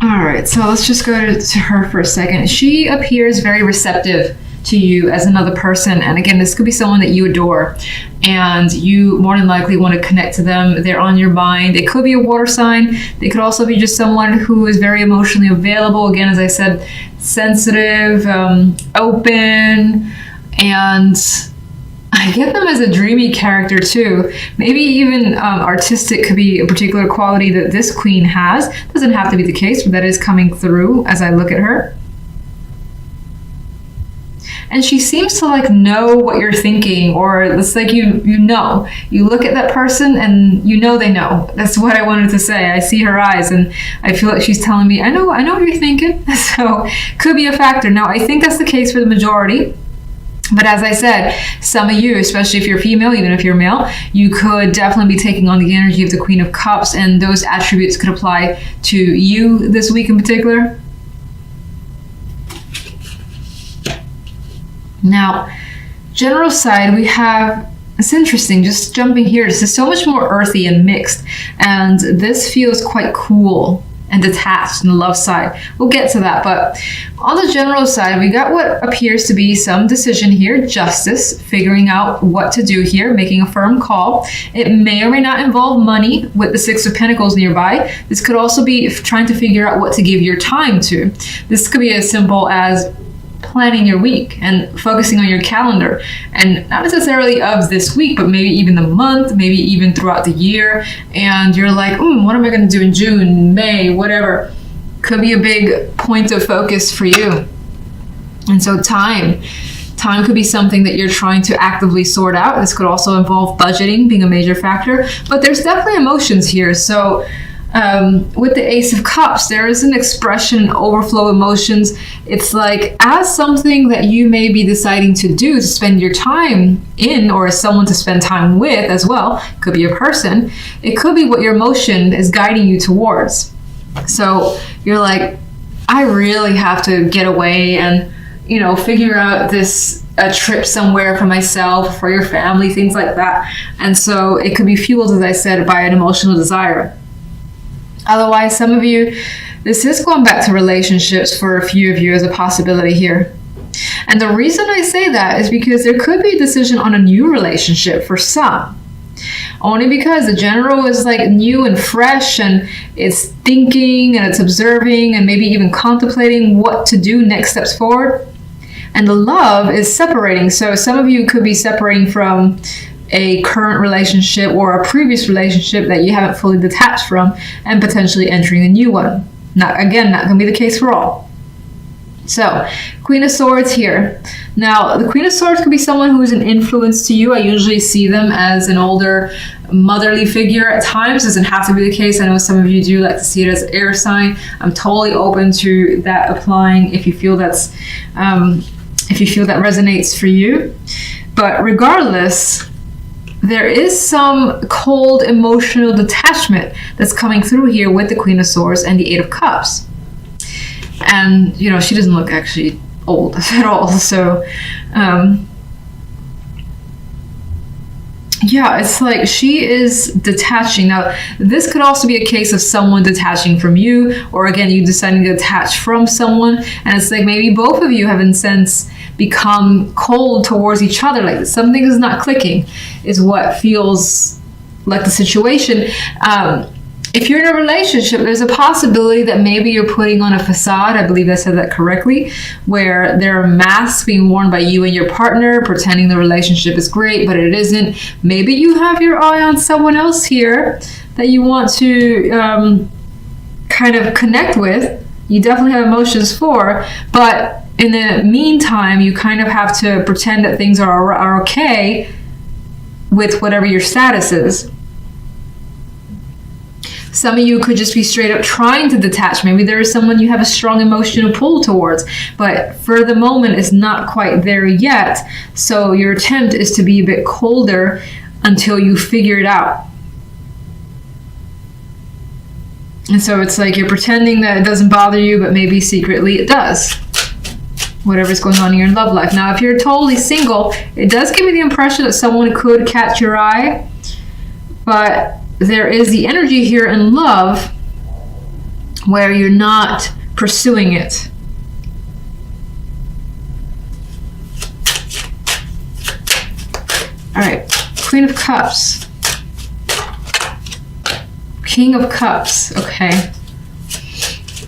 All right, so let's just go to her for a second. She appears very receptive to you as another person. And again, this could be someone that you adore and you more than likely want to connect to them. They're on your mind. It could be a water sign. They could also be just someone who is very emotionally available. Again, as I said, sensitive, open, and I get them as a dreamy character too. Maybe even artistic could be a particular quality that this queen has. Doesn't have to be the case, but that is coming through as I look at her. And she seems to like know what you're thinking, or it's like you know. You look at that person and you know they know. That's what I wanted to say. I see her eyes and I feel like she's telling me, I know what you're thinking. So could be a factor. Now, I think that's the case for the majority. But as I said, some of you, especially if you're female, even if you're male, you could definitely be taking on the energy of the Queen of Cups, and those attributes could apply to you this week in particular. Now, general side, we have, it's interesting, just jumping here, this is so much more earthy and mixed, and this feels quite cool and detached in the love side. We'll get to that, but on the general side, we got what appears to be some decision here, justice, figuring out what to do here, making a firm call. It may or may not involve money with the Six of Pentacles nearby. This could also be trying to figure out what to give your time to. This could be as simple as planning your week and focusing on your calendar, and not necessarily of this week, but maybe even the month, maybe even throughout the year. And you're like, what am I going to do in June, May, whatever. Could be a big point of focus for you. And so time could be something that you're trying to actively sort out. This could also involve budgeting being a major factor, but there's definitely emotions here. So with the Ace of Cups, there is an expression, overflow emotions. It's like as something that you may be deciding to do to spend your time in, or as someone to spend time with as well. Could be a person. It could be what your emotion is guiding you towards. So you're like, I really have to get away and, figure out a trip somewhere for myself, for your family, things like that. And so it could be fueled, as I said, by an emotional desire. Otherwise, some of you, this is going back to relationships for a few of you as a possibility here. And the reason I say that is because there could be a decision on a new relationship for some. Only because the general is like new and fresh, and it's thinking and it's observing and maybe even contemplating what to do next steps forward. And the love is separating. So some of you could be separating from a current relationship or a previous relationship that you haven't fully detached from and potentially entering a new one. Not going to be the case for all. So, Queen of Swords here. Now, the Queen of Swords could be someone who is an influence to you. I usually see them as an older motherly figure at times. Doesn't have to be the case. I know some of you do like to see it as an air sign. I'm totally open to that applying if you feel that resonates for you. But regardless, there is some cold emotional detachment that's coming through here with the Queen of Swords and the Eight of Cups. And, she doesn't look actually old at all. So, it's like she is detaching. Now, this could also be a case of someone detaching from you, or again, you deciding to detach from someone. And it's like maybe both of you have, in a sense, become cold towards each other. Like something is not clicking, is what feels like the situation. If you're in a relationship, there's a possibility that maybe you're putting on a facade. I believe I said that correctly, where there are masks being worn by you and your partner, pretending the relationship is great, but it isn't. Maybe you have your eye on someone else here that you want to kind of connect with. You definitely have emotions for, but in the meantime, you kind of have to pretend that things are okay with whatever your status is. Some of you could just be straight up trying to detach. Maybe there is someone you have a strong emotional pull towards, but for the moment it's not quite there yet. So your attempt is to be a bit colder until you figure it out. And so it's like you're pretending that it doesn't bother you, but maybe secretly it does. Whatever's going on in your love life. Now, if you're totally single, it does give me the impression that someone could catch your eye, but there is the energy here in love where you're not pursuing it. All right, Queen of Cups. King of Cups, okay.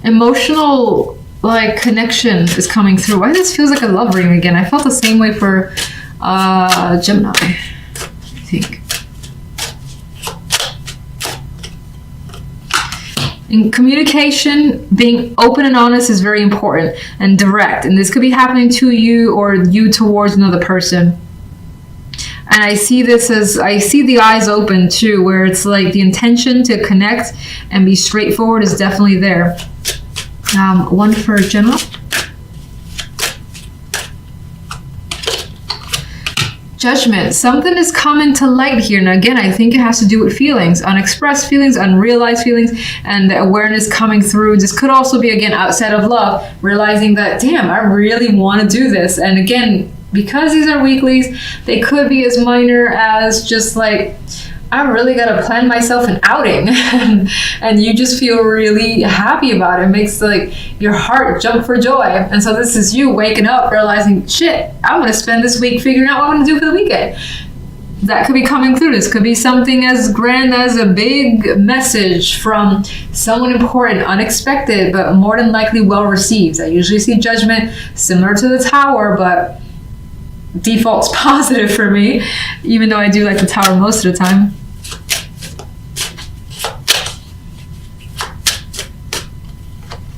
Emotional, like, connection is coming through. Why this feels like a love reading again? I felt the same way for Gemini, I think. In communication, being open and honest is very important, and direct. And this could be happening to you or you towards another person. And I see this as, I see the eyes open too, where it's like the intention to connect and be straightforward is definitely there. One for Gemini. Judgment. Something is coming to light here. Now again, I think it has to do with feelings, unexpressed feelings, unrealized feelings, and the awareness coming through. This could also be, again, outside of love, realizing that, damn, I really want to do this. And again, because these are weeklies, they could be as minor as just like, I really got to plan myself an outing. And you just feel really happy about it. It makes like your heart jump for joy. And so this is you waking up, realizing, shit, I'm going to spend this week figuring out what I'm going to do for the weekend. That could be coming through. This could be something as grand as a big message from someone important, unexpected, but more than likely well received. I usually see Judgment similar to the Tower, but default's positive for me, even though I do like the Tower most of the time.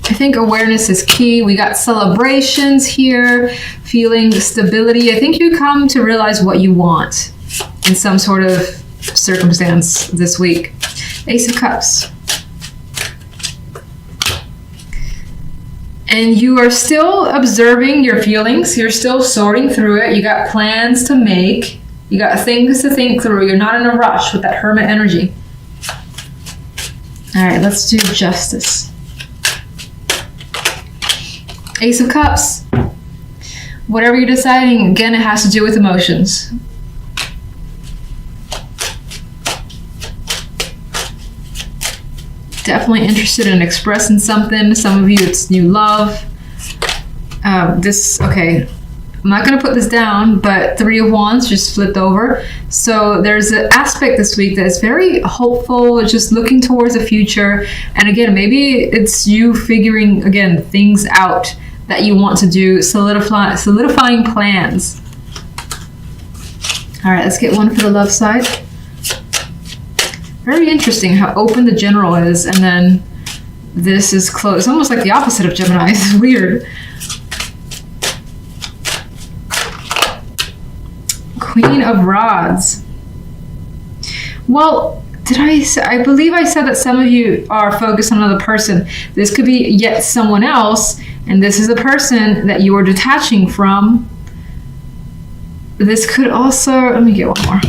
I think awareness is key. We got celebrations here, feeling stability. I think you come to realize what you want in some sort of circumstance this week. Ace of Cups. And you are still observing your feelings. You're still sorting through it. You got plans to make. You got things to think through. You're not in a rush with that Hermit energy. All right, let's do Justice. Ace of Cups. Whatever you're deciding, again, it has to do with emotions. Definitely interested in expressing something. Some of you, it's new love. Okay, I'm not going to put this down, but Three of Wands just flipped over. So there's an aspect this week that is very hopeful, just looking towards the future. And again, maybe it's you figuring, again, things out that you want to do, solidifying plans. All right, let's get one for the love side. Very interesting how open the General is, and then this is closed. It's almost like the opposite of Gemini. It's weird. Queen of Rods. Well, did I say, I believe I said that some of you are focused on another person. This could be yet someone else, and this is the person that you are detaching from. This could also, let me get one more.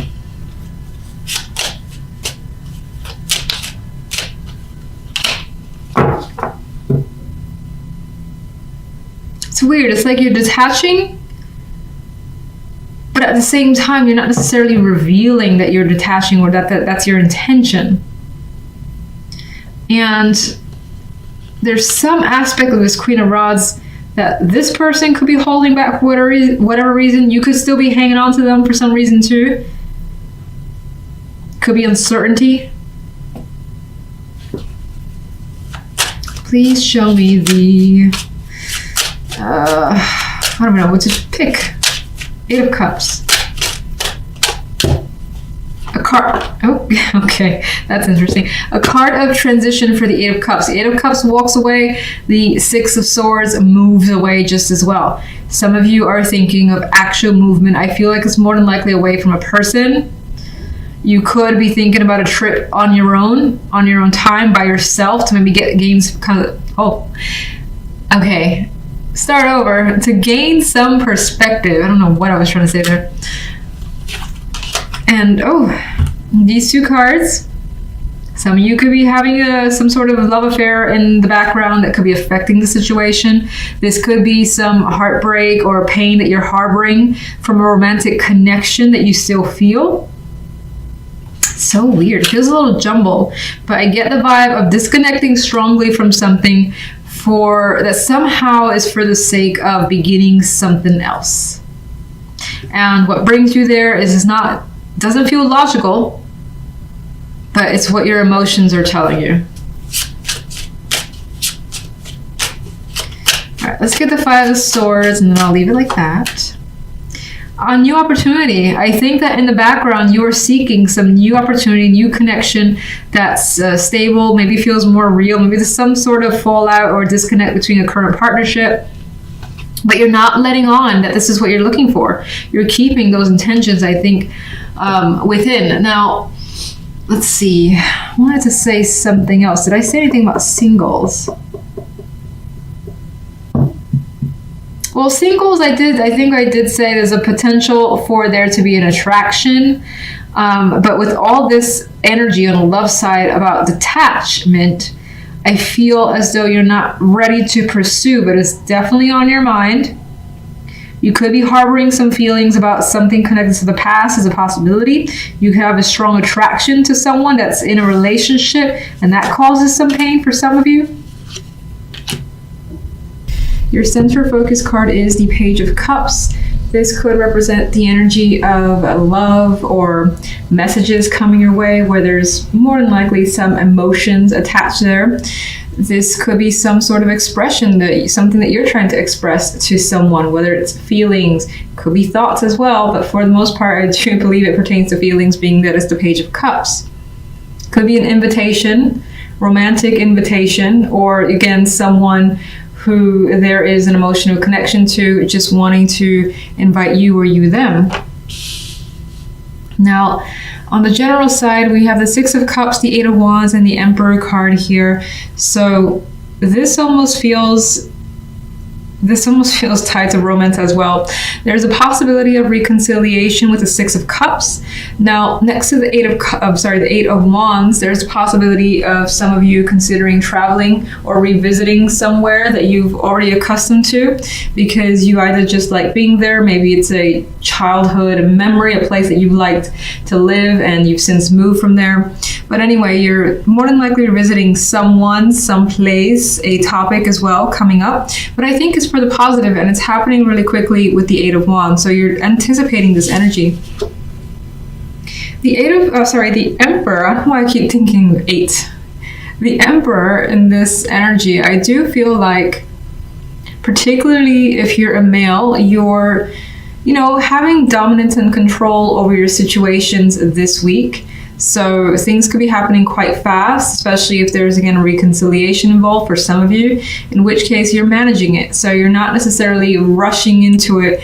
It's weird. It's like you're detaching, but at the same time, you're not necessarily revealing that you're detaching or that's your intention. And there's some aspect of this Queen of Rods that this person could be holding back for whatever reason. You could still be hanging on to them for some reason too. Could be uncertainty. Please show me the... I don't know what to pick. Eight of Cups. A card. Oh, okay. That's interesting. A card of transition for the Eight of Cups. The Eight of Cups walks away. The Six of Swords moves away just as well. Some of you are thinking of actual movement. I feel like it's more than likely away from a person. You could be thinking about a trip on your own time by yourself to maybe gain some kind of, okay. Start over to gain some perspective. I don't know what I was trying to say there. And these two cards. Some of you could be having some sort of love affair in the background that could be affecting the situation. This could be some heartbreak or pain that you're harboring from a romantic connection that you still feel. So weird. It feels a little jumbled, but I get the vibe of disconnecting strongly from something that somehow is for the sake of beginning something else. And what brings you there doesn't feel logical, but it's what your emotions are telling you. All right, let's get the Five of Swords, and then I'll leave it like that. A new opportunity. I think that in the background you are seeking some new opportunity, new connection that's stable, maybe feels more real. Maybe there's some sort of fallout or disconnect between a current partnership, but you're not letting on that this is what you're looking for. You're keeping those intentions, I think, within. Now, let's see. I wanted to say something else. Did I say anything about singles? Well, singles, I think I did say there's a potential for there to be an attraction. But with all this energy on the love side about detachment, I feel as though you're not ready to pursue, but it's definitely on your mind. You could be harboring some feelings about something connected to the past as a possibility. You could have a strong attraction to someone that's in a relationship, and that causes some pain for some of you. Your center focus card is the Page of Cups. This could represent the energy of love or messages coming your way where there's more than likely some emotions attached there. This could be some sort of expression, something that you're trying to express to someone, whether it's feelings, could be thoughts as well, but for the most part, I do believe it pertains to feelings, being that it's the Page of Cups. Could be an invitation, romantic invitation, or again, someone who there is an emotional connection to, just wanting to invite you or you them. Now, on the general side, we have the Six of Cups, the Eight of Wands, and the Emperor card here. So this almost feels tied to romance as well. There's a possibility of reconciliation with the Six of Cups. Now, next to the Eight of Wands, there's a possibility of some of you considering traveling or revisiting somewhere that you've already accustomed to, because you either just like being there, maybe it's a childhood memory, a place that you've liked to live and you've since moved from there. But anyway, you're more than likely revisiting someone, someplace, a topic as well coming up. But I think it's for the positive, and it's happening really quickly with the Eight of Wands. So you're anticipating this energy. The Emperor, I don't know why I keep thinking 8. The Emperor in this energy, I do feel like, particularly if you're a male, you're, having dominance and control over your situations this week. So things could be happening quite fast, especially if there's, again, a reconciliation involved for some of you, in which case you're managing it. So you're not necessarily rushing into it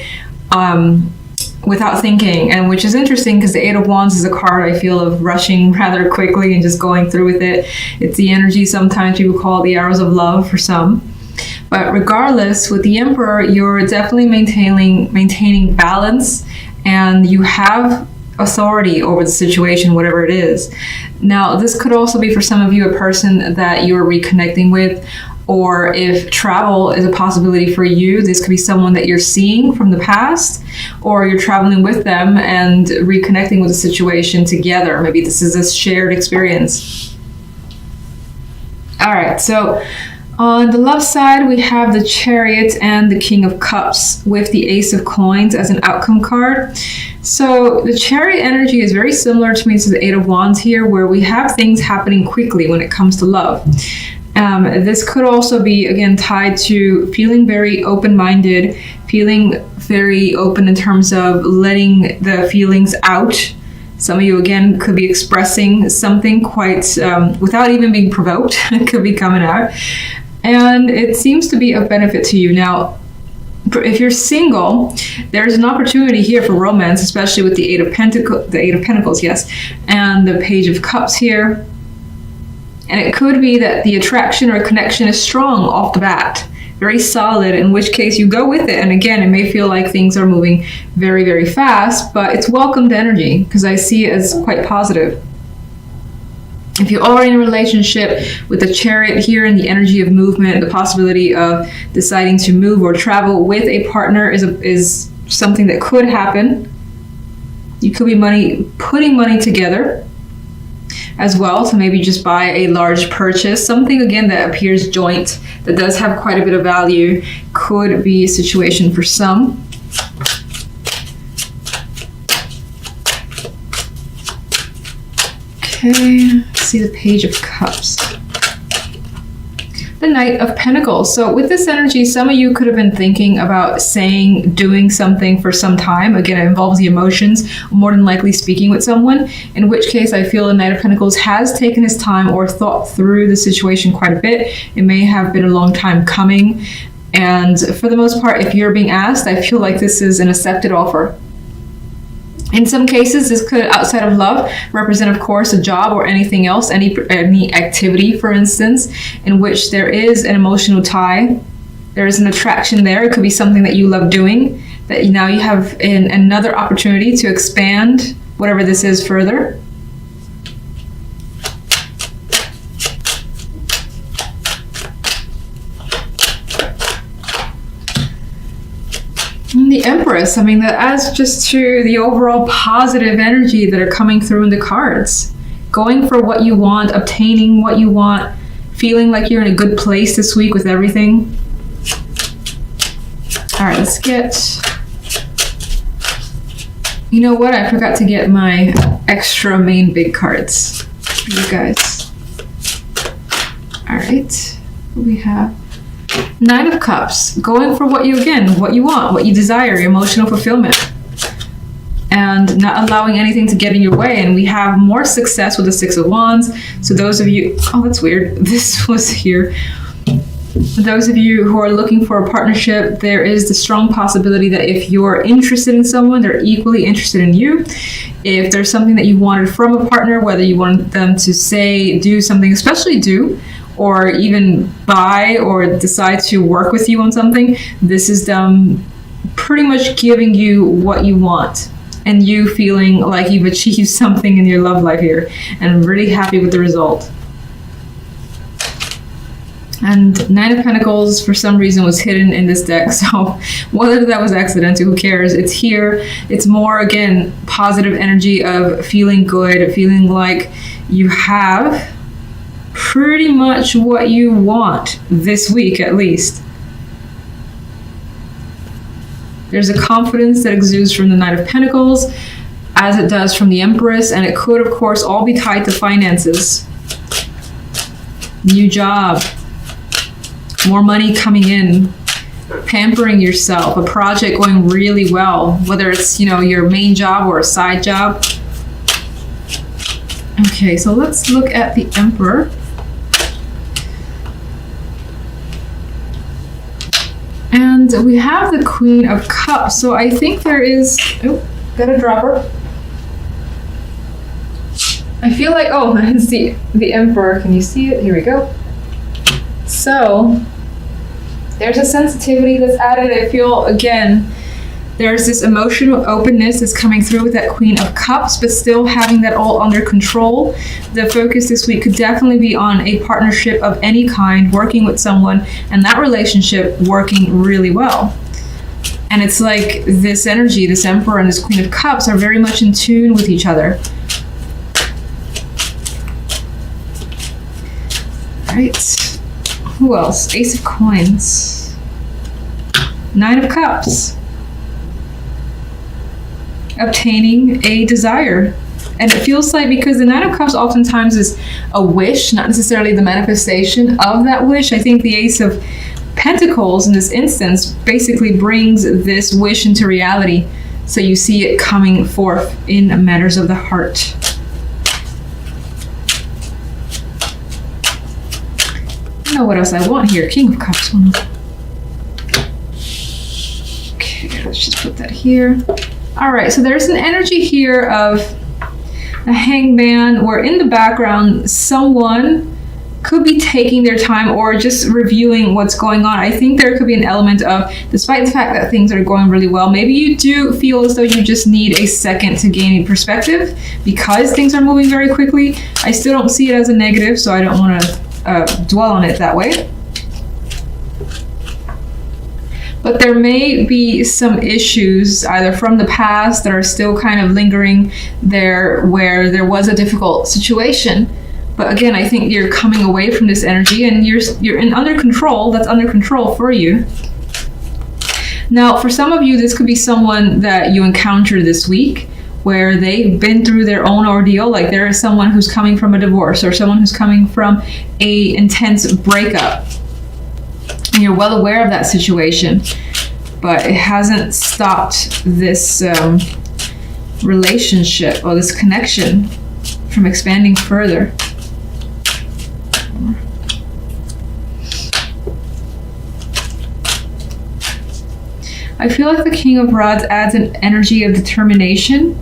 without thinking, and which is interesting because the Eight of Wands is a card, I feel, of rushing rather quickly and just going through with it. It's the energy, sometimes people call it the arrows of love for some. But regardless, with the Emperor, you're definitely maintaining balance, and you have authority over the situation, whatever it is. Now, this could also be for some of you a person that you're reconnecting with, or if travel is a possibility for you, this could be someone that you're seeing from the past, or you're traveling with them and reconnecting with the situation together. Maybe this is a shared experience. All right, so on the left side, we have the Chariot and the King of Cups with the Ace of Coins as an outcome card. So the Chariot energy is very similar to me to the Eight of Wands here, where we have things happening quickly when it comes to love. This could also be, again, tied to feeling very open-minded, feeling very open in terms of letting the feelings out. Some of you, again, could be expressing something quite, without even being provoked, it could be coming out. And it seems to be of benefit to you. Now, if you're single, there's an opportunity here for romance, especially with the Eight of Pentacles, yes, and the Page of Cups here. And it could be that the attraction or connection is strong off the bat, very solid, in which case you go with it. And again, it may feel like things are moving very, very fast, but it's welcomed energy because I see it as quite positive. If you're already in a relationship with the Chariot here and the energy of movement, the possibility of deciding to move or travel with a partner is something that could happen. You could be putting money together as well, to maybe just buy a large purchase. Something, again, that appears joint, that does have quite a bit of value, could be a situation for some. Okay, let's see the Page of Cups. The Knight of Pentacles. So with this energy, some of you could have been thinking about doing something for some time. Again, it involves the emotions, more than likely speaking with someone, in which case I feel the Knight of Pentacles has taken his time or thought through the situation quite a bit. It may have been a long time coming. And for the most part, if you're being asked, I feel like this is an accepted offer. In some cases, this could, outside of love, represent, of course, a job or anything else, any activity, for instance, in which there is an emotional tie. There is an attraction there. It could be something that you love doing, that now you have another opportunity to expand whatever this is further. The Empress, I mean, that adds just to the overall positive energy that are coming through in the cards. Going for what you want, obtaining what you want, feeling like you're in a good place this week with everything. All right, let's get... You know what? I forgot to get my extra main big cards for you guys. All right, we have Nine of Cups, going for what you want, what you desire, your emotional fulfillment, and not allowing anything to get in your way. And we have more success with the Six of Wands. So those of you, oh, that's weird, this was here. Those of you who are looking for a partnership, there is the strong possibility that if you're interested in someone, they're equally interested in you. If there's something that you wanted from a partner, whether you want them to say, do something, especially do, or even buy or decide to work with you on something, this is them pretty much giving you what you want and you feeling like you've achieved something in your love life here and really happy with the result. And Nine of Pentacles, for some reason, was hidden in this deck. So whether that was accidental, who cares? It's here. It's more, again, positive energy of feeling good, feeling like you have pretty much what you want this week, at least. There's a confidence that exudes from the Knight of Pentacles, as it does from the Empress, and it could, of course, all be tied to finances. New job, more money coming in, pampering yourself, a project going really well, whether it's, you know, your main job or a side job. Okay, so let's look at the Emperor. And we have the Queen of Cups. So I think there is, oh, got a dropper. I feel like, oh, it's the Emperor. Can you see it? Here we go. So there's a sensitivity that's added. I feel, again, there's this emotional openness that's coming through with that Queen of Cups, but still having that all under control. The focus this week could definitely be on a partnership of any kind, working with someone, and that relationship working really well. And it's like this energy, this Emperor and this Queen of Cups are very much in tune with each other. All right. Who else? Ace of Coins. Nine of Cups. Obtaining a desire. And it feels like, because the Nine of Cups oftentimes is a wish, not necessarily the manifestation of that wish. I think the Ace of Pentacles in this instance basically brings this wish into reality. So you see it coming forth in matters of the heart. I don't know what else I want here. King of Cups. Okay, let's just put that here. All right, so there's an energy here of a hangman, where in the background, someone could be taking their time or just reviewing what's going on. I think there could be an element of, despite the fact that things are going really well, maybe you do feel as though you just need a second to gain a perspective because things are moving very quickly. I still don't see it as a negative, so I don't want to dwell on it that way. But there may be some issues either from the past that are still kind of lingering there, where there was a difficult situation. But again, I think you're coming away from this energy and you're in under control. That's under control for you. Now, for some of you, this could be someone that you encounter this week where they've been through their own ordeal. Like there is someone who's coming from a divorce or someone who's coming from a intense breakup. And you're well aware of that situation, but it hasn't stopped this relationship or this connection from expanding further. I feel like the King of Rods adds an energy of determination,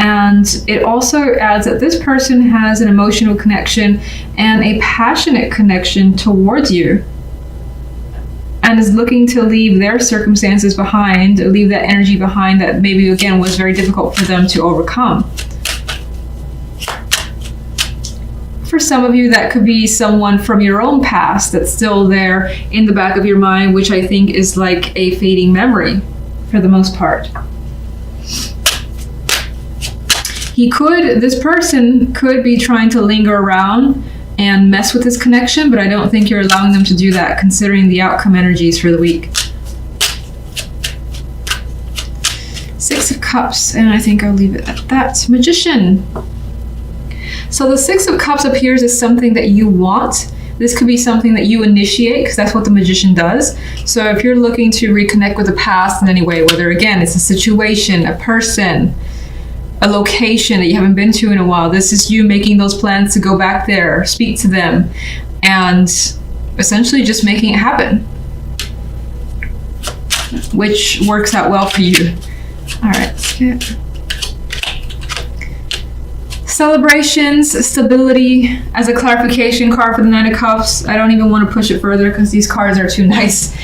and it also adds that this person has an emotional connection and a passionate connection towards you, and is looking to leave their circumstances behind, leave that energy behind that maybe again was very difficult for them to overcome. For some of you, that could be someone from your own past that's still there in the back of your mind, which I think is like a fading memory for the most part. This person could be trying to linger around and mess with this connection, but I don't think you're allowing them to do that considering the outcome energies for the week. Six of Cups, and I think I'll leave it at that. Magician. So the Six of Cups appears as something that you want. This could be something that you initiate, because that's what the Magician does. So if you're looking to reconnect with the past in any way, whether again it's a situation, a person, a location that you haven't been to in a while, this is you making those plans to go back there, speak to them, and essentially just making it happen, which works out well for you. All right, let's get celebrations, stability as a clarification card for the Nine of Cups. I don't even want to push it further because these cards are too nice.